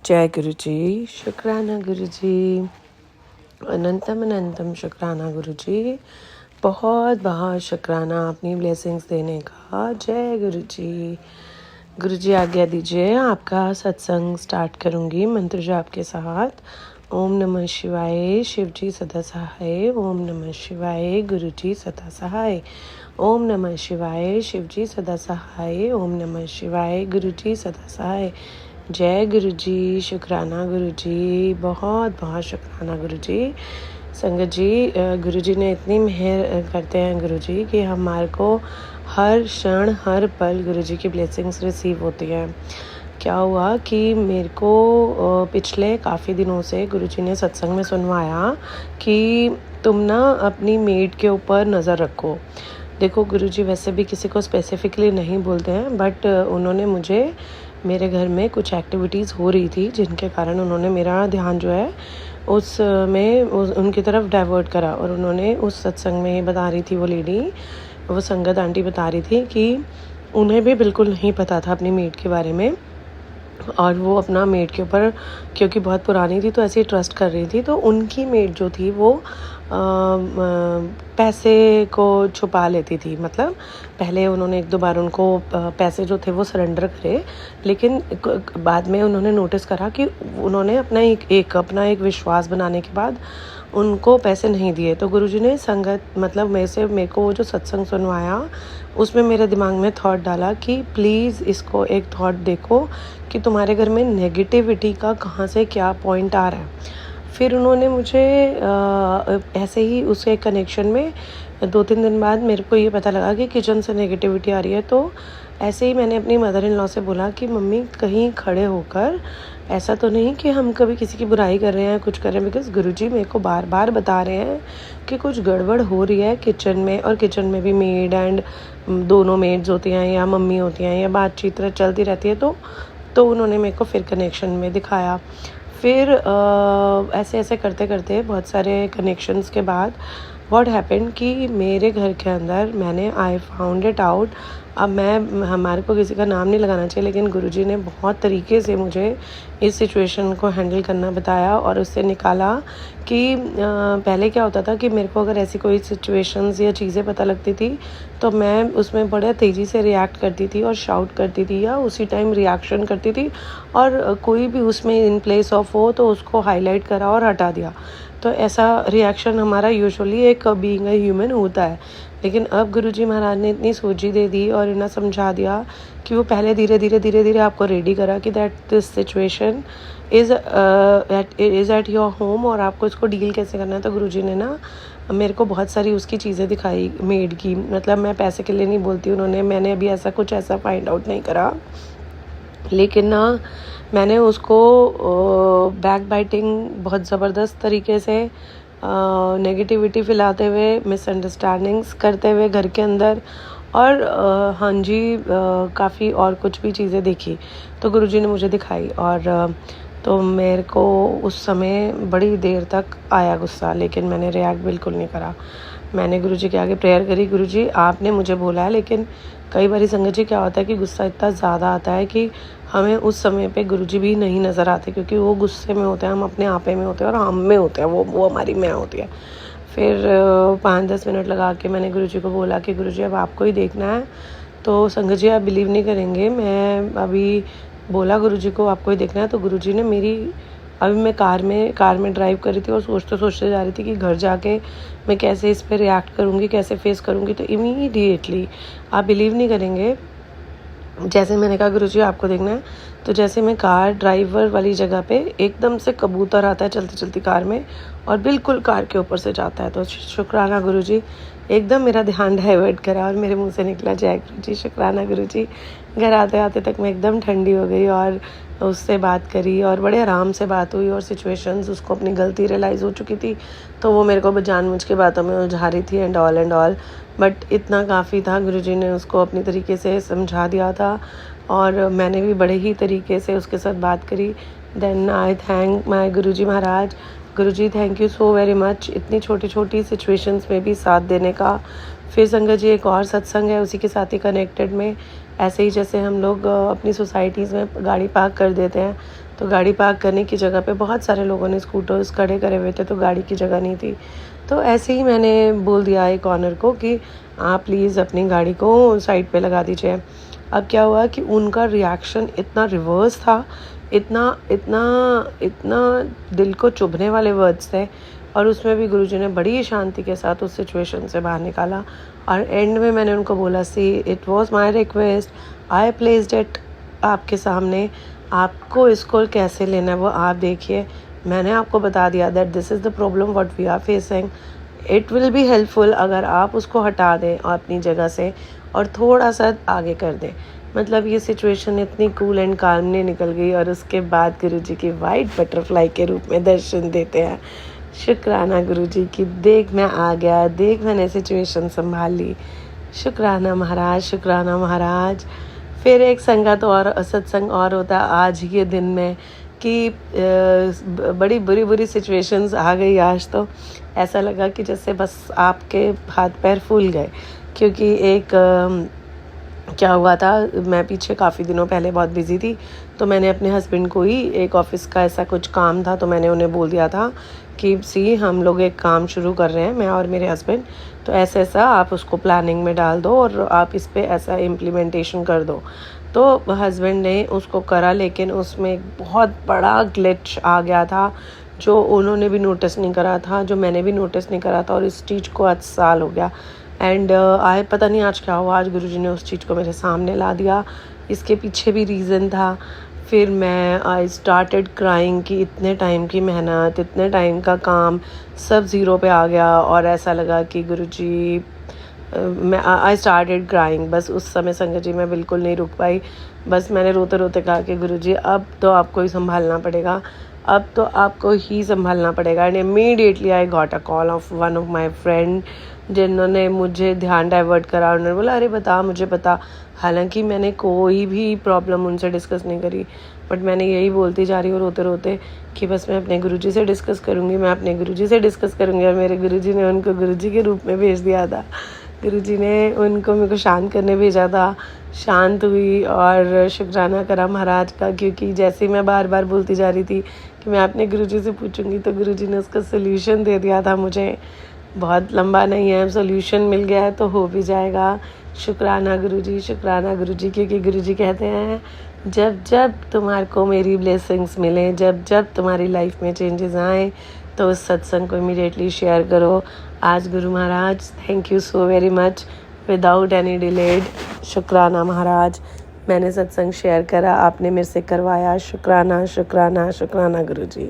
जय गुरु जी। शुक्राना गुरु जी। अनंतम अनंतम शुक्राना गुरु जी। बहुत बहुत शुक्राना अपनी ब्लेसिंग्स देने का। जय गुरु जी। गुरु जी आज्ञा दीजिए, आपका सत्संग स्टार्ट करूँगी मंत्र जाप के साथ। ओम नमः शिवाय। शिव जी सदा सहाय। ओम नमः शिवाय। गुरु जी सदा सहाय। ओम नमः शिवाय। शिव जी सदा सहाय। ओम नमः शिवाय। गुरु जी सदा सहाय। जय गुरु जी। शुक्राना गुरु जी। बहुत बहुत शुक्राना गुरु जी। संगत जी, गुरु जी ने इतनी मेहर करते हैं गुरु जी कि हमारे को हर क्षण हर पल गुरु जी की ब्लेसिंग्स रिसीव होती हैं। क्या हुआ कि मेरे को पिछले काफ़ी दिनों से गुरु जी ने सत्संग में सुनवाया कि तुम ना अपनी मेड के ऊपर नज़र रखो। देखो गुरु जी वैसे भी किसी को स्पेसिफिकली नहीं बोलते हैं, बट उन्होंने मुझे मेरे घर में कुछ एक्टिविटीज़ हो रही थी जिनके कारण उन्होंने मेरा ध्यान जो है उनकी तरफ डाइवर्ट करा। और उन्होंने उस सत्संग में ये बता रही थी, वो लेडी, वो संगत आंटी बता रही थी कि उन्हें भी बिल्कुल नहीं पता था अपनी मेड के बारे में, और वो अपना मेड के ऊपर क्योंकि बहुत पुरानी थी तो ऐसे ही ट्रस्ट कर रही थी। तो उनकी मेड जो थी वो पैसे को छुपा लेती थी। मतलब पहले उन्होंने एक दो बार उनको पैसे जो थे वो सरेंडर करे, लेकिन बाद में उन्होंने नोटिस करा कि उन्होंने अपना एक विश्वास बनाने के बाद उनको पैसे नहीं दिए। तो गुरुजी ने संगत मतलब मेरे को वो जो सत्संग सुनवाया उसमें मेरे दिमाग में थॉट डाला कि प्लीज़ इसको एक थॉट देखो कि तुम्हारे घर में नेगेटिविटी का कहाँ से क्या पॉइंट आ रहा है। फिर उन्होंने मुझे ऐसे ही उसके कनेक्शन में 2-3 दिन बाद मेरे को ये पता लगा कि किचन से नेगेटिविटी आ रही है। तो ऐसे ही मैंने अपनी मदर इन लॉ से बोला कि मम्मी कहीं खड़े होकर ऐसा तो नहीं कि हम कभी किसी की बुराई कर रहे हैं, कुछ कर रहे हैं, बिकॉज़ गुरुजी मेरे को बार बार बता रहे हैं कि कुछ गड़बड़ हो रही है किचन में। और किचन में भी मेड एंड दोनों मेड्स होती हैं या मम्मी होती हैं या बातचीत चलती रहती है। तो उन्होंने मेरे को फिर कनेक्शन में दिखाया। फिर ऐसे ऐसे करते करते बहुत सारे कनेक्शंस के बाद व्हाट हैपेंड कि मेरे घर के अंदर आई फाउंड इट आउट। अब हमारे को किसी का नाम नहीं लगाना चाहिए, लेकिन गुरुजी ने बहुत तरीके से मुझे इस सिचुएशन को हैंडल करना बताया और उससे निकाला कि पहले क्या होता था कि मेरे को अगर ऐसी कोई सिचुएशंस या चीज़ें पता लगती थी तो मैं उसमें बड़े तेज़ी से रिएक्ट करती थी और शाउट करती थी या उसी टाइम रिएक्शन करती थी, और कोई भी उसमें इन प्लेस ऑफ हो तो उसको हाईलाइट करा और हटा दिया। तो ऐसा रिएक्शन हमारा यूजुअली एक बीइंग अ ह्यूमन होता है। लेकिन अब गुरुजी महाराज ने इतनी सूझी दे दी और इतना समझा दिया कि वो पहले धीरे धीरे आपको रेडी करा कि that this situation is at your home और आपको इसको डील कैसे करना है। तो गुरुजी ने ना मेरे को बहुत सारी उसकी चीज़ें दिखाई मेड की। मतलब मैं पैसे के लिए नहीं बोलती, मैंने अभी ऐसा फाइंड आउट नहीं करा, लेकिन ना मैंने उसको बैक बाइटिंग बहुत ज़बरदस्त तरीके से नेगेटिविटी फैलाते हुए, मिसअंडरस्टैंडिंग्स करते हुए घर के अंदर, और हाँ जी काफ़ी और कुछ भी चीज़ें देखी तो गुरुजी ने मुझे दिखाई। और तो मेरे को उस समय बड़ी देर तक आया गुस्सा, लेकिन मैंने रिएक्ट बिल्कुल नहीं करा। मैंने गुरुजी के आगे प्रेयर करी, गुरुजी आपने मुझे बोला है। लेकिन कई बारी संगत जी क्या होता है कि गुस्सा इतना ज़्यादा आता है कि हमें उस समय पे गुरुजी भी नहीं नज़र आते, क्योंकि वो गुस्से में होते हैं, हम अपने आपे में होते हैं और हम में होते हैं, वो हमारी मैं होती है। फिर 5-10 मिनट लगा के मैंने गुरुजी को बोला कि गुरुजी अब आपको ही देखना है। तो संगत जी आप बिलीव नहीं करेंगे, मैं अभी बोला गुरुजी को आपको ही देखना है, तो गुरुजी ने अभी मैं कार में ड्राइव कर रही थी और सोचते जा रही थी कि घर जाके मैं कैसे इस पे रिएक्ट करूँगी, कैसे फेस करूँगी। तो इमीडिएटली आप बिलीव नहीं करेंगे, जैसे मैंने कहा गुरुजी आपको देखना है, तो जैसे मैं कार ड्राइवर वाली जगह पे एकदम से कबूतर आता है चलती चलती कार में और बिल्कुल कार के ऊपर से जाता है। तो शुक्राना गुरुजी, एकदम मेरा ध्यान डाइवर्ट करा और मेरे मुंह से निकला जय गुरुजी, शुक्राना गुरुजी। घर आते आते तक मैं एकदम ठंडी हो गई और उससे बात करी और बड़े आराम से बात हुई। और सिचुएशंस उसको अपनी गलती रियलाइज़ हो चुकी थी, तो वो मेरे को जानबूझ के बातों में उलझा रही थी एंड ऑल, बट इतना काफ़ी था। गुरुजी ने उसको अपनी तरीके से समझा दिया था और मैंने भी बड़े ही तरीके से उसके साथ बात करी। Then I thank my Guruji Maharaj. Guruji thank you so very much, इतनी छोटी छोटी सिचुएशंस में भी साथ देने का। फिर संगत जी एक और सत्संग है उसी के साथ ही कनेक्टेड में, ऐसे ही जैसे हम लोग अपनी सोसाइटीज़ में गाड़ी पार्क कर देते हैं तो गाड़ी पार्क करने की जगह पे बहुत सारे लोगों ने स्कूटर्स खड़े करे हुए थे, तो गाड़ी की जगह नहीं थी। तो ऐसे ही मैंने बोल दिया एक ऑनर को कि आप प्लीज़ अपनी गाड़ी को साइड पे लगा दीजिए। अब क्या हुआ कि उनका रिएक्शन इतना रिवर्स था, इतना इतना इतना दिल को चुभने वाले वर्ड्स थे, और उसमें भी गुरुजी ने बड़ी शांति के साथ उस सिचुएशन से बाहर निकाला। और एंड में मैंने उनको बोला, see it was my request, I placed it आपके सामने, आपको इसको कैसे लेना है वो आप देखिए। मैंने आपको बता दिया that this is the problem what we are facing. It will be helpful अगर आप उसको हटा दें अपनी जगह से और थोड़ा सा आगे कर दें। मतलब ये सिचुएशन इतनी कूल एंड काल्मली निकल गई, और उसके बाद गुरुजी की वाइट बटरफ्लाई के रूप में दर्शन देते हैं। शुक्राना गुरुजी की, देख मैं आ गया, देख मैंने सिचुएशन संभाल ली। शुक्राना महाराज, शुक्राना महाराज। फिर एक संगत और सत्संग और होता है आज ही के दिन में कि बड़ी बुरी बुरी सिचुएशंस आ गई। आज तो ऐसा लगा कि जैसे बस आपके हाथ पैर फूल गए, क्योंकि एक क्या हुआ था, मैं पीछे काफ़ी दिनों पहले बहुत बिज़ी थी, तो मैंने अपने हस्बैंड को ही एक ऑफ़िस का ऐसा कुछ काम था, तो मैंने उन्हें बोल दिया था कि सी हम लोग एक काम शुरू कर रहे हैं, मैं और मेरे हस्बैंड, तो ऐसा आप उसको प्लानिंग में डाल दो और आप इस पे ऐसा इम्प्लीमेंटेशन कर दो। तो हस्बैंड ने उसको करा, लेकिन उसमें एक बहुत बड़ा ग्लिच आ गया था जो उन्होंने भी नोटिस नहीं करा था, जो मैंने भी नोटिस नहीं करा था, और इस चीज़ को आज साल हो गया। एंड पता नहीं आज क्या हुआ, आज गुरुजी ने उस चीज़ को मेरे सामने ला दिया। इसके पीछे भी रीज़न था। फिर मैं आई स्टार्टेड क्राइंग कि इतने टाइम की मेहनत, इतने टाइम का काम सब ज़ीरो पे आ गया, और ऐसा लगा कि गुरुजी मैं आई स्टार्टेड क्राइंग। बस उस समय संगत जी मैं बिल्कुल नहीं रुक पाई। बस मैंने रोते रोते कहा कि गुरुजी अब तो आपको ही संभालना पड़ेगा, अब तो आपको ही संभालना पड़ेगा। And immediately I got a call of one of my friend, जिन्होंने मुझे ध्यान डाइवर्ट करा। उन्होंने बोला अरे बता, मुझे बता। हालांकि मैंने कोई भी प्रॉब्लम उनसे डिस्कस नहीं करी, बट मैंने यही बोलती जा रही हूँ रोते रोते कि बस मैं अपने गुरुजी से डिस्कस करूँगी, मैं अपने गुरुजी से डिस्कस करूँगी। और मेरे गुरुजी ने उनको गुरुजी के रूप में भेज दिया था। गुरुजी ने उनको मेरे को शांत करने भेजा था। शांत हुई और शुक्राना करा महाराज का, क्योंकि जैसे ही मैं बार बार बोलती जा रही थी कि मैं अपने गुरुजी से पूछूंगी, तो गुरुजी ने उसका सोल्यूशन दे दिया था मुझे। बहुत लंबा नहीं है, सोल्यूशन मिल गया है तो हो भी जाएगा। शुक्राना गुरुजी, शुक्राना गुरुजी, क्योंकि गुरुजी कहते हैं जब जब तुम्हारे को मेरी ब्लेसिंग्स मिले, जब जब तुम्हारी लाइफ में चेंजेस आए, तो उस सत्संग को इमीडिएटली शेयर करो। आज गुरु महाराज, thank you so very much, without any delayed. शुक्राना महाराज, मैंने सत्संग शेयर करा, आपने मेरे से करवाया। शुक्राना शुक्राना शुक्राना गुरुजी।